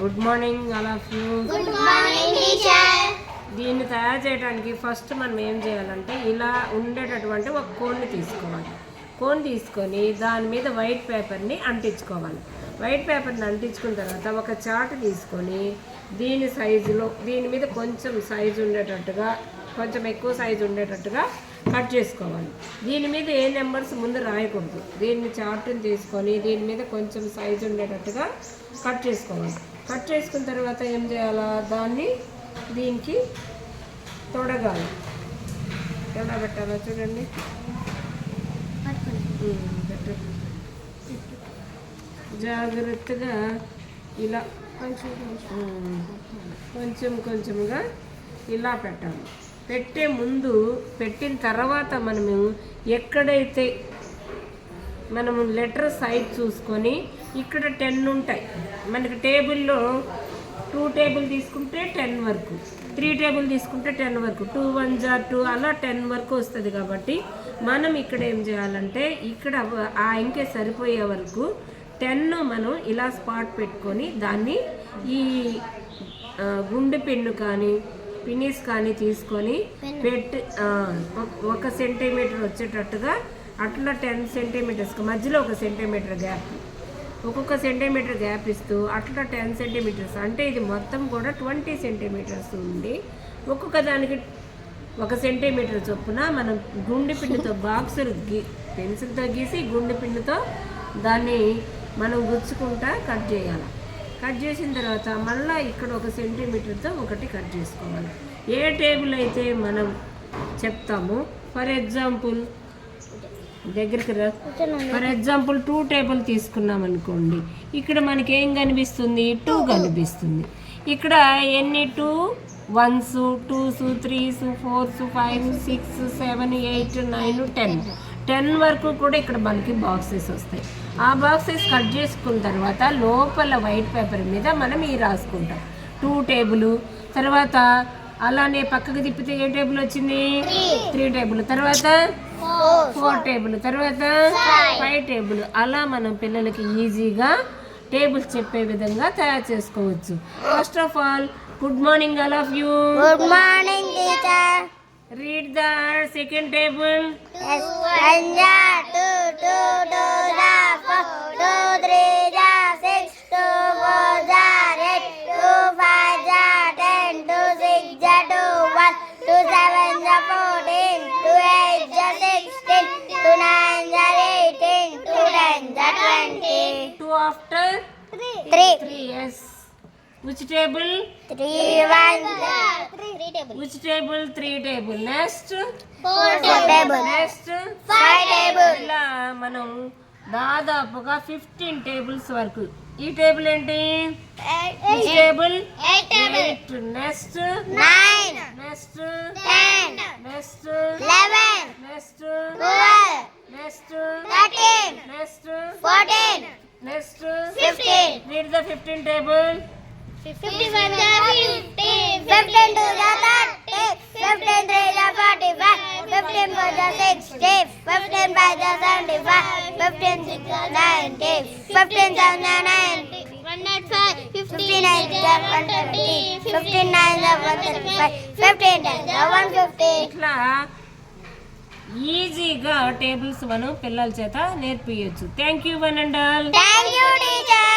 Good morning all of you. Good morning teacher. దీన్ని తయారు చేయడానికి ఫస్ట్ మనం ఏం చేయాలంటే ఇలా ఉండేటటువంటి ఒక కోన్ని తీసుకోవాలి. కోన్ తీసుకొని దాని మీద వైట్ పేపర్ని అంటించుకోవాలి. వైట్ పేపర్ని అంటించుకున్న తర్వాత ఒక చార్ట్ తీసుకొని దీని సైజులో దీని మీద కొంచెం సైజు ఉండేటట్టుగా, కొంచెం ఎక్కువ సైజు ఉండేటట్టుగా కట్ చేసుకోవాలి. దీని మీద ఏ నెంబర్స్ ముందు రాయకూడదు. దీన్ని చార్ట్ని తీసుకొని దీని మీద కొంచెం సైజు ఉండేటట్టుగా కట్ చేసుకోవాలి. కట్ చేసుకున్న తర్వాత ఏం చేయాలా, దాన్ని దీనికి తొడగాలి. ఎలా పెట్టాలో చూడండి. జాగ్రత్తగా ఇలా కొంచెం కొంచెంగా ఇలా పెట్టాలి. పెట్టే ముందు పెట్టిన తర్వాత మనము ఎక్కడైతే మనము లెటర్ సైజ్ చూసుకొని ఇక్కడ 10 ఉంటాయి మనకి. టేబుల్లో 2 టేబుల్ తీసుకుంటే 10 వరకు, 3 టేబుల్ తీసుకుంటే 10 వరకు, 2 1 జా 2 అలా 10 వరకు వస్తుంది. కాబట్టి మనం ఇక్కడ ఏం చేయాలంటే ఇక్కడ ఆ ఇంకే సరిపోయే వరకు 10 మనం ఇలా స్పాట్ పెట్టుకొని దాన్ని ఈ గుండె పెన్ను కానీ పినీస్ కానీ తీసుకొని పెట్టి 1 సెంటీమీటర్ వచ్చేటట్టుగా అట్లా 10 సెంటీమీటర్స్కి మధ్యలో 1 సెంటీమీటర్ గ్యాప్, ఒక్కొక్క సెంటీమీటర్ గ్యాప్ ఇస్తూ అట్లా 10 సెంటీమీటర్స్ అంటే ఇది మొత్తం కూడా 20 సెంటీమీటర్స్ ఉండి ఒక్కొక్క దానికి 1 సెంటీమీటర్ చొప్పున మనం గుండె పిన్నుతో బాక్సులు పెన్సిల్తో గీసి గుండె పిన్నుతో దాన్ని మనం గుచ్చుకుంటా కట్ చేయాలి. కట్ చేసిన తర్వాత మళ్ళీ ఇక్కడ 1 సెంటీమీటర్తో ఒకటి కట్ చేసుకోవాలి. ఏ టేబుల్ అయితే మనం చెప్తామో, ఫర్ ఎగ్జాంపుల్ దగ్గరికి ఫర్ ఎగ్జాంపుల్ 2 టేబుల్ తీసుకున్నాం అనుకోండి, ఇక్కడ మనకి ఏం కనిపిస్తుంది, 2 కనిపిస్తుంది. ఇక్కడ ఎన్ని 2 1s 2s 3s 4s 5 6 7 8 9 10 వరకు కూడా ఇక్కడ మనకి బాక్సెస్ వస్తాయి. ఆ బాక్సెస్ కట్ చేసుకున్న తర్వాత లోపల వైట్ పేపర్ మీద మనం ఈ రాసుకుంటాం 2 టేబుల్. తర్వాత అలానే పక్కకు తిప్పితే ఏ టేబుల్ వచ్చింది, 3 టేబుల్. తర్వాత 4 టేబుల్. తర్వాత 5 టేబుల్. అలా మనం పిల్లలకి ఈజీగా టేబుల్స్ చెప్పే విధంగా తయారు చేసుకోవచ్చు. First of all good morning all of you. Good morning teacher. Read the second table. 1 ja 2 2 2 ja 4 2 3 ja 6 2 4 ja 8 2 5 ja 10 2 6 ja 2 1 2 7 ja 14 2 8 ja 16 2 9 ja 18 2 10 ja 20. 2 after 3 yes. Which table? 3 1 3 table. Which table? 3 table. Next 4 table. Next 5 table. ఇలా మనం దాదాపుగా 15 tables వరకు. ఈ table ఏంటి, ఈ table 8. Next 9. Next 10. Next 11. Next 12. Next 13. Next 14. Next 15. Read the 15 table. 51 ja 50. 15 2 ja 30. 15 3 ja 45. 15 4 ja 60. 15 5 ja 75. 15 6 ja 90. 15 7 ja 90. 105. 59 ja 130. 59 ja 135. 15 10 ja 150. ఇట్లా ఈజీగా tables మనం పిల్లల చేత నేర్పియచ్చు. Thank you one and all. Thank you teacher.